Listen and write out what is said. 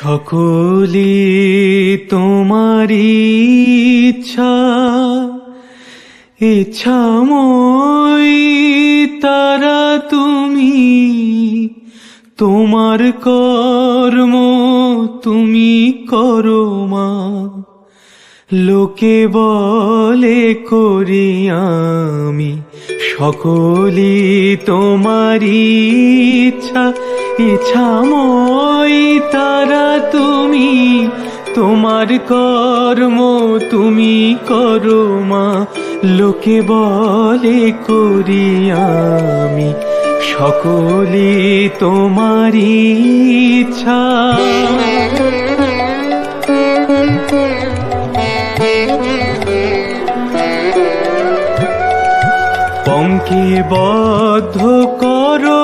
সকলি তোমারি ইচ্ছা, ইচ্ছাময় তারা তুমি, তোমার কর্ম তুমি করো মা। লোকে বলে করি আমি, সকলি তোমারি ইচ্ছা, ইচ্ছাময় তারা তুমি, তোমার কর্ম তুমি করো মা। লোকে বলে করি আমি, সকলি তোমারি ইচ্ছা। পঙ্কে বদ্ধ করো